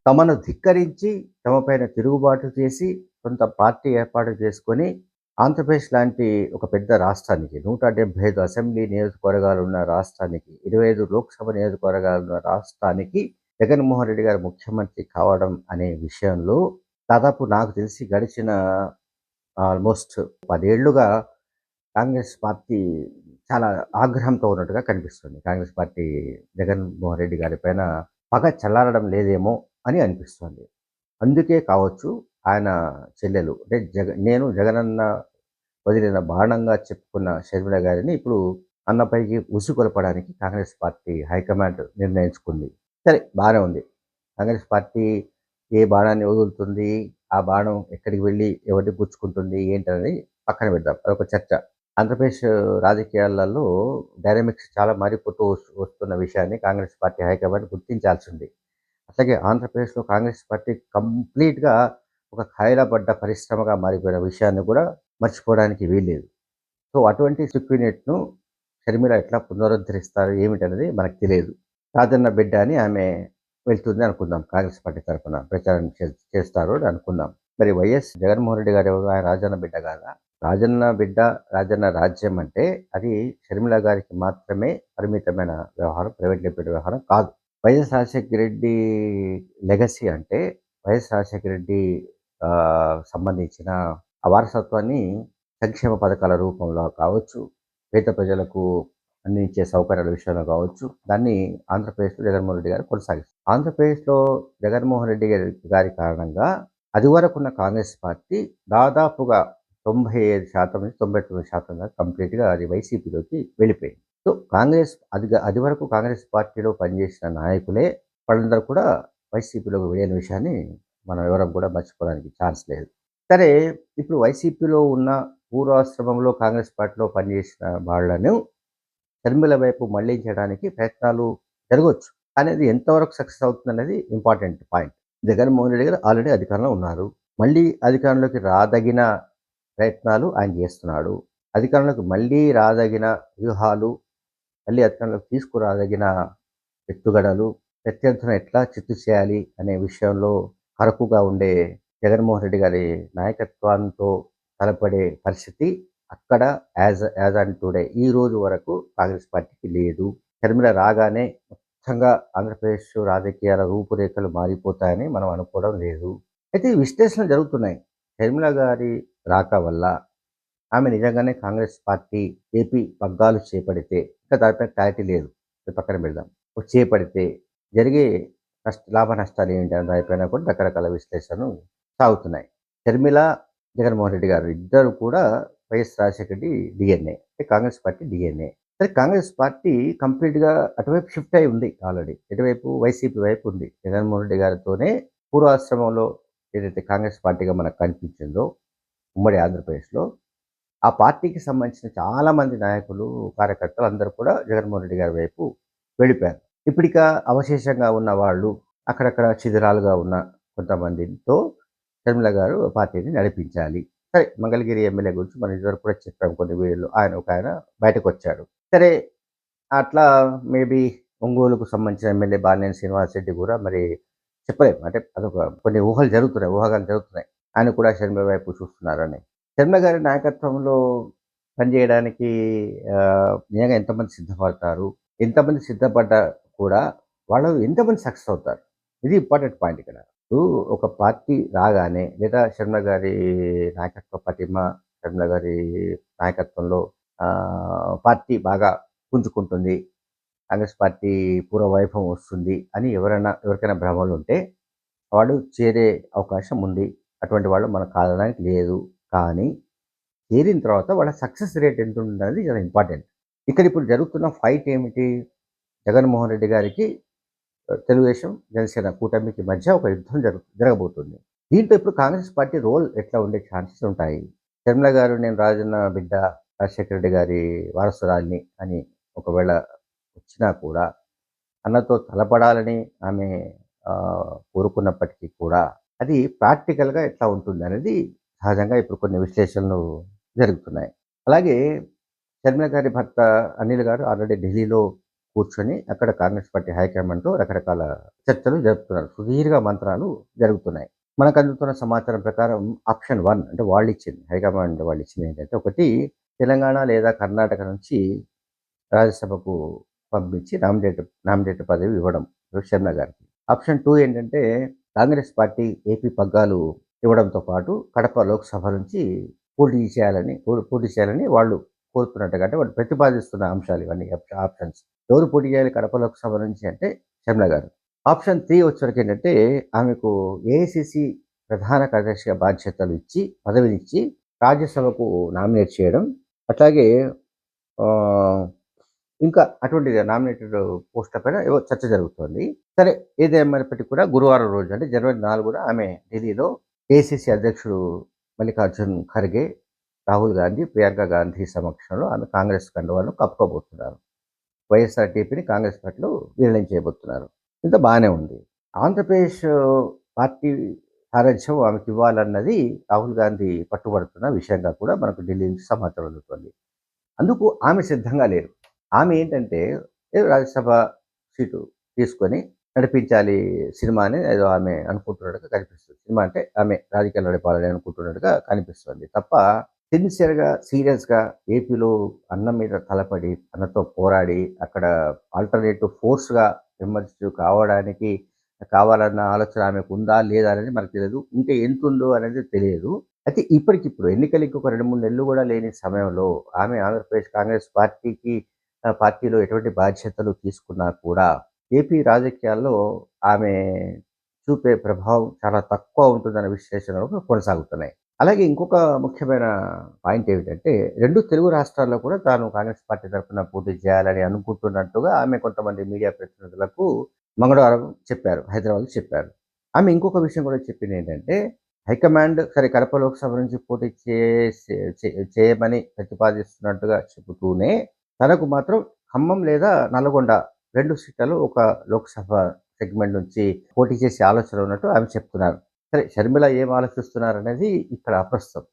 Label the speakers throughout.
Speaker 1: తమను ధిక్కరించి తమపైన తిరుగుబాటు చేసి కొంత పార్టీ ఏర్పాటు చేసుకొని ఆంధ్రప్రదేశ్ లాంటి ఒక పెద్ద రాష్ట్రానికి 175 అసెంబ్లీ నియోజకవర్గాలున్న రాష్ట్రానికి 25 లోక్సభ నియోజకవర్గాలున్న రాష్ట్రానికి జగన్మోహన్ రెడ్డి గారు ముఖ్యమంత్రి కావడం అనే విషయంలో దాదాపు నాకు తెలిసి గడిచిన ఆల్మోస్ట్ 10 ఏళ్లుగా కాంగ్రెస్ పార్టీ చాలా ఆగ్రహంతో ఉన్నట్టుగా కనిపిస్తుంది. కాంగ్రెస్ పార్టీ జగన్మోహన్ రెడ్డి గారి పైన పగ చల్లారడం లేదేమో అని అనిపిస్తుంది. అందుకే కావచ్చు ఆయన చెల్లెలు అంటే నేను జగనన్న వదిలిన బాణంగా చెప్పుకున్న షర్మిల గారిని ఇప్పుడు అన్నపైకి ఉసిగొల్పడానికి కాంగ్రెస్ పార్టీ హైకమాండ్ నిర్ణయించుకుంది. సరే బానే ఉంది. కాంగ్రెస్ పార్టీ ఏ బాణాన్ని వదులుతుంది? ఆ బాణం ఎక్కడికి వెళ్ళి ఎవరిని గుచ్చుకుంటుంది? ఏంటనేది పక్కన పెడదాం. అదొక చర్చ. ఆంధ్రప్రదేశ్ రాజకీయాలలో డైనమిక్స్ చాలా మారిపోతూ వస్తున్న విషయాన్ని కాంగ్రెస్ పార్టీ హైకమాండ్ గుర్తించాల్సింది. అట్లాగే ఆంధ్రప్రదేశ్‌లో కాంగ్రెస్ పార్టీ కంప్లీట్‌గా ఒక ఖాయిలపడ్డ పరిశ్రమగా మారిపోయిన విషయాన్ని కూడా మర్చిపోవడానికి వీల్లేదు. సో, అటువంటి సిక్వినెట్‌ను షర్మిల ఎట్లా పునరుద్ధరిస్తారు ఏమిటనేది మనకు తెలియదు. రాజన్న బిడ్డ అని ఆమె వెళ్తుంది అనుకుందాం. కాంగ్రెస్ పార్టీ తరఫున ప్రచారం చేస్తారు అని అనుకుందాం. మరి వైఎస్ జగన్మోహన్ రెడ్డి గారు ఎవరు? ఆయన రాజన్న బిడ్డ కాదా? రాజన్న బిడ్డ, రాజన్న రాజ్యం అంటే అది షర్మిల గారికి మాత్రమే పరిమితమైన వ్యవహారం. ప్రైవేట్ లిమిటెడ్ వ్యవహారం కాదు. వైఎస్ రాజశేఖర రెడ్డి లెగసీ అంటే వైఎస్ రాజశేఖర రెడ్డి సంబంధించిన ఆ వారసత్వాన్ని సంక్షేమ పథకాల రూపంలో కావచ్చు, పేద ప్రజలకు అందించే సౌకర్యాల విషయంలో కావచ్చు, దాన్ని ఆంధ్రప్రదేశ్‌లో జగన్మోహన్ రెడ్డి గారు కొనసాగిస్తారు. ఆంధ్రప్రదేశ్‌లో జగన్మోహన్ రెడ్డి గారి కారణంగా అదివరకున్న కాంగ్రెస్ పార్టీ దాదాపుగా 95% నుంచి 99% దాకా కంప్లీట్‌గా అది వైసీపీలోకి వెళ్ళిపోయింది. సో, అదివరకు కాంగ్రెస్ పార్టీలో పనిచేసిన నాయకులే వాళ్ళందరూ కూడా వైసీపీలోకి వెళ్ళిన విషయాన్ని మనం ఎవరం కూడా మర్చిపోవడానికి ఛాన్స్ లేదు. సరే, ఇప్పుడు వైసీపీలో ఉన్న పూర్వాశ్రమంలో కాంగ్రెస్ పార్టీలో పనిచేసిన వాళ్ళను షర్మిల వైపు మళ్లించడానికి ప్రయత్నాలు జరగొచ్చు. కానీ అది ఎంతవరకు సక్సెస్ అవుతుందనేది ఇంపార్టెంట్ పాయింట్. జగన్మోహన్ రెడ్డి గారు ఆల్రెడీ అధికారంలో ఉన్నారు. మళ్ళీ అధికారంలోకి రాదగిన ప్రయత్నాలు ఆయన చేస్తున్నాడు. అధికారంలోకి మళ్ళీ రాదగిన వ్యూహాలు, మళ్ళీ అధికారంలోకి తీసుకురాదగిన ఎత్తుగడలు, ప్రత్యర్థులను ఎట్లా చిత్తు చేయాలి అనే విషయంలో కరకుగా ఉండే జగన్మోహన్ రెడ్డి గారి నాయకత్వంతో తలపడే పరిస్థితి అక్కడ యాజ్ ఆన్ టుడే ఈ రోజు వరకు కాంగ్రెస్ పార్టీకి లేదు. షర్మిల రాగానే మొత్తంగా ఆంధ్రప్రదేశ్ రాజకీయాల రూపురేఖలు మారిపోతాయని మనం అనుకోవడం లేదు. అయితే విశ్లేషణలు జరుగుతున్నాయి. షర్మిల గారి రాక వల్ల ఆమె నిజంగానే కాంగ్రెస్ పార్టీ ఏపీ పగ్గాలు చేపడితే, ఇంకా దానిపై క్లారిటీ లేదు. అది పక్కన పెడదాం. చేపడితే జరిగే లాభ నష్టాలు ఏంటి అనే దానిపైన కూడా రకరకాల విశ్లేషణలు సాగుతున్నాయి. షర్మిల, జగన్మోహన్ రెడ్డి గారు ఇద్దరు కూడా YS Rajasekhara Reddy DNA, Congress party DNA. సరే, కాంగ్రెస్ పార్టీ కంప్లీట్‌గా అటువైపు షిఫ్ట్ అయి ఉంది ఆల్రెడీ. ఎటువైపు? వైసీపీ వైపు ఉంది. జగన్మోహన్ రెడ్డి గారితోనే పూర్వాశ్రమంలో ఏదైతే కాంగ్రెస్ పార్టీగా మనకు కనిపించిందో ఉమ్మడి ఆంధ్రప్రదేశ్‌లో, ఆ పార్టీకి సంబంధించిన చాలామంది నాయకులు, కార్యకర్తలు అందరూ కూడా జగన్మోహన్ రెడ్డి గారి వైపు వెళ్ళిపోయారు. ఇప్పుడిక అవశేషంగా ఉన్న వాళ్ళు, అక్కడక్కడ శిథిరాలుగా ఉన్న కొంతమందితో షర్మిల గారు పార్టీని నడిపించాలి. సరే, మంగళగిరి ఎమ్మెల్యే గురించి మనం ఇదివరకు కూడా చెప్పాము కొన్ని వీడియోలో. ఆయన బయటకొచ్చాడు. సరే, అట్లా మేబీ ఒంగోలుకు సంబంధించిన ఎమ్మెల్యే బాలినేని శ్రీనివాసరెడ్డి కూడా మరి చెప్పలేము. అంటే అదొక కొన్ని ఊహాగానాలు జరుగుతున్నాయి. ఆయన కూడా షర్మిల వైపు చూస్తున్నారని. షర్మిల గారి నాయకత్వంలో పనిచేయడానికి నిజంగా ఎంతమంది సిద్ధపడతారు? ఎంతమంది సిద్ధపడ్డా కూడా వాళ్ళు ఎంతమంది సక్సెస్ అవుతారు? ఇది ఇంపార్టెంట్ పాయింట్ ఇక్కడ. ఇప్పుడు ఒక పార్టీ రాగానే లేదా షర్మిల గారి నాయకత్వ పటిమ, షర్మిల గారి నాయకత్వంలో పార్టీ బాగా పుంజుకుంటుంది, కాంగ్రెస్ పార్టీ పూర్వ వైభవం వస్తుంది అని ఎవరికైనా భ్రమలు ఉంటే వాడు చేరే అవకాశం ఉంది. అటువంటి వాళ్ళు మనకు కాదనడానికి లేదు. కానీ చేరిన తర్వాత వాళ్ళ సక్సెస్ రేట్ ఎంత ఉంటుందనేది చాలా ఇంపార్టెంట్. ఇక్కడ ఇప్పుడు జరుగుతున్న ఫైట్ ఏమిటి? జగన్మోహన్ రెడ్డి గారికి తెలుగుదేశం, జనసేన కూటమికి మధ్య ఒక యుద్ధం జరగబోతుంది. దీంట్లో ఇప్పుడు కాంగ్రెస్ పార్టీ రోల్ ఎట్లా ఉండే ఛాన్సెస్ ఉంటాయి? షర్మిల గారు నేను రాజన్న బిడ్డ, రాజశేఖర రెడ్డి గారి వారసురాలిని అని ఒకవేళ వచ్చినా కూడా, అన్నతో తలపడాలని ఆమె కోరుకున్నప్పటికీ కూడా అది ప్రాక్టికల్‌గా ఎట్లా ఉంటుందనేది సహజంగా ఇప్పుడు కొన్ని విశ్లేషణలు జరుగుతున్నాయి. అలాగే షర్మిల గారి భర్త అనిల్ గారు ఆల్రెడీ ఢిల్లీలో కూర్చొని అక్కడ కాంగ్రెస్ పార్టీ హైకమాండ్‌తో రకరకాల చర్చలు జరుపుతున్నారు. సుదీర్ఘ మంత్రాలు జరుగుతున్నాయి. మనకు అందుతున్న సమాచారం ప్రకారం ఆప్షన్ 1 అంటే వాళ్ళిచ్చింది హైకమాండ్ వాళ్ళిచ్చింది ఏంటంటే, ఒకటి తెలంగాణ లేదా కర్ణాటక నుంచి రాజ్యసభకు పంపించి నామినేటెడ్ పదవి ఇవ్వడం షర్మిల గారికి. ఆప్షన్ 2 ఏంటంటే, కాంగ్రెస్ పార్టీ ఏపీ పగ్గాలు ఇవ్వడంతో పాటు కడప లోక్సభ నుంచి పోటీ చేయాలని వాళ్ళు కోరుతున్నట్టుగా, అంటే వాళ్ళు ప్రతిపాదిస్తున్న అంశాలు ఇవన్నీ ఆప్షన్స్. ఎవరు పోటీ చేయాలి కడప లోక్సభ నుంచి అంటే షర్మిల గారు. ఆప్షన్ 3 వచ్చేవరకు ఏంటంటే, ఆమెకు ఏఐసీసీ ప్రధాన కార్యదర్శిగా బాధ్యతలు ఇచ్చి, పదవినిచ్చి రాజ్యసభకు నామినేట్ చేయడం. అట్లాగే ఆహ్, ఇంకా అటువంటి నామినేటెడ్ పోస్ట్‌ల పైన ఏవో చర్చ జరుగుతోంది. సరే, ఏదేమైనప్పటికీ కూడా గురువారం రోజు అంటే జనవరి 4న ఆమె ఢిల్లీలో ఏఐసీసీ అధ్యక్షుడు మల్లికార్జున్ ఖర్గే, రాహుల్ గాంధీ, ప్రియాంక గాంధీ సమక్షంలో ఆమె కాంగ్రెస్ కండువాను కప్పుకోబోతున్నారు. వైఎస్ఆర్‌టీపీని కాంగ్రెస్ పార్టీలో విలీనం చేయబోతున్నారు. ఇంత బానే ఉంది. ఆంధ్రప్రదేశ్ పార్టీ సారథ్యం ఆమెకివ్వాలన్నది రాహుల్ గాంధీ పట్టుబడుతున్న విషయంగా కూడా మనకు ఢిల్లీ నుంచి సమాచారం అందుతోంది. అందుకు ఆమె సిద్ధంగా లేరు. ఆమె ఏంటంటే, ఏదో రాజ్యసభ సీటు తీసుకొని నడిపించాలి సినిమా అని ఏదో ఆమె అనుకుంటున్నట్టుగా కనిపిస్తుంది. సినిమా అంటే ఆమె రాజకీయాలు నడపాలని అనుకుంటున్నట్టుగా కనిపిస్తుంది తప్ప, సిన్సియర్‌గా, సీరియస్‌గా ఏపీలో అన్నం మీద తలపడి, అన్నతో పోరాడి, అక్కడ ఆల్టర్‌నేటివ్ ఫోర్స్‌గా ఎమర్జ్ కావాలన్న ఆలోచన ఆమెకుందా? లేదా? అనేది మనకు తెలీదు. ఉంటే ఎంతుందో అనేది తెలియదు. అయితే ఇప్పటికిప్పుడు ఎన్నికలు ఇంకొక 2, 3 నెలలు కూడా లేని సమయంలో ఆమె ఆంధ్రప్రదేశ్ కాంగ్రెస్ పార్టీలో ఎటువంటి బాధ్యతలు తీసుకున్నా కూడా ఏపీ రాజకీయాల్లో ఆమె చూపే ప్రభావం చాలా తక్కువ ఉంటుందన్న విశ్లేషణలు కొనసాగుతున్నాయి. అలాగే ఇంకొక ముఖ్యమైన పాయింట్ ఏమిటంటే, 2 తెలుగు రాష్ట్రాల్లో కూడా తాను కాంగ్రెస్ పార్టీ తరఫున పోటీ చేయాలని అనుకుంటున్నట్టుగా ఆమె కొంతమంది మీడియా ప్రతినిధులకు మంగళవారం చెప్పారు. హైదరాబాద్‌లో చెప్పారు. ఆమె ఇంకొక విషయం కూడా చెప్పిందేంటంటే, హైకమాండ్ సరే కడప లోక్సభ నుంచి పోటీ చేయమని ప్రతిపాదిస్తున్నట్టుగా చెబుతూనే, తనకు మాత్రం ఖమ్మం లేదా నల్గొండ 2 సీట్లలో ఒక లోక్సభ సెగ్మెంట్ నుంచి పోటీ చేసే ఆలోచన ఉన్నట్టు ఆమె చెప్తున్నారు. సరే, షర్మిల ఏం ఆలోచిస్తున్నారనేది ఇక్కడ అప్రస్తుతం.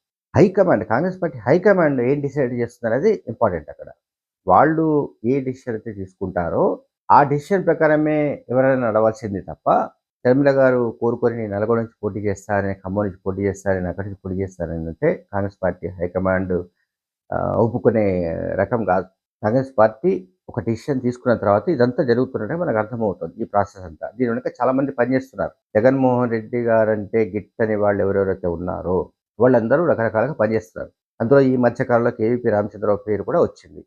Speaker 1: కాంగ్రెస్ పార్టీ హైకమాండ్ ఏం డిసైడ్ చేస్తుందనేది ఇంపార్టెంట్ అక్కడ. వాళ్ళు ఏ డిసిషన్ అయితే తీసుకుంటారో, ఆ డిసిషన్ ప్రకారమే ఎవరైనా నడవాల్సింది తప్ప, షర్మిల గారు కోరుకొని నేను నల్గొండ నుంచి పోటీ చేస్తానని, ఖమ్మం నుంచి పోటీ చేస్తానని, అక్కడి నుంచి పోటీ చేస్తానని అంటే కాంగ్రెస్ పార్టీ హైకమాండ్ ఒప్పుకునే రకం కాదు. కాంగ్రెస్ పార్టీ ఒక డిసిషన్ తీసుకున్న తర్వాత ఇదంతా జరుగుతున్నట్టే మనకు అర్థమవుతుంది. ఈ ప్రాసెస్ అంతా. దీని వెనుక చాలామంది పనిచేస్తున్నారు. జగన్మోహన్ రెడ్డి గారంటే గిట్టని వాళ్ళు ఎవరెవరైతే ఉన్నారో, వాళ్ళందరూ రకరకాలుగా పనిచేస్తున్నారు. అందులో ఈ మధ్య కాలంలో కేవీపీ రామచంద్రరావు పేరు కూడా వచ్చింది.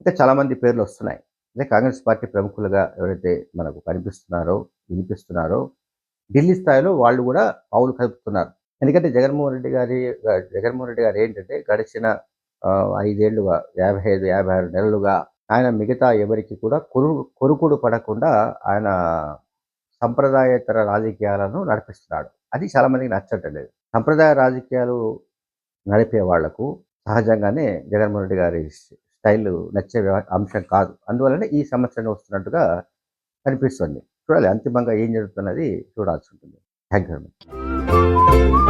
Speaker 1: ఇంకా చాలామంది పేర్లు వస్తున్నాయి. అంటే కాంగ్రెస్ పార్టీ ప్రముఖులుగా ఎవరైతే మనకు కనిపిస్తున్నారో, వినిపిస్తున్నారో, ఢిల్లీ స్థాయిలో వాళ్ళు కూడా పావులు కదుపుతున్నారు. ఎందుకంటే జగన్మోహన్ రెడ్డి గారు ఏంటంటే గడిచిన 5 ఏళ్లుగా, 55, 56 నెలలుగా ఆయన మిగతా ఎవరికి కూడా కొరుకుడు పడకుండా ఆయన సంప్రదాయేతర రాజకీయాలను నడిపిస్తున్నాడు. అది చాలా మందికి నచ్చటం లేదు. సంప్రదాయ రాజకీయాలు నడిపే వాళ్లకు సహజంగానే జగన్మోహన్ రెడ్డి గారి స్టైల్ నచ్చే అంశం కాదు. అందువల్లనే ఈ సమస్యను వస్తున్నట్టుగా కనిపిస్తుంది. చూడాలి అంతిమంగా ఏం జరుగుతున్నది చూడాల్సి ఉంటుంది. Thank you very much.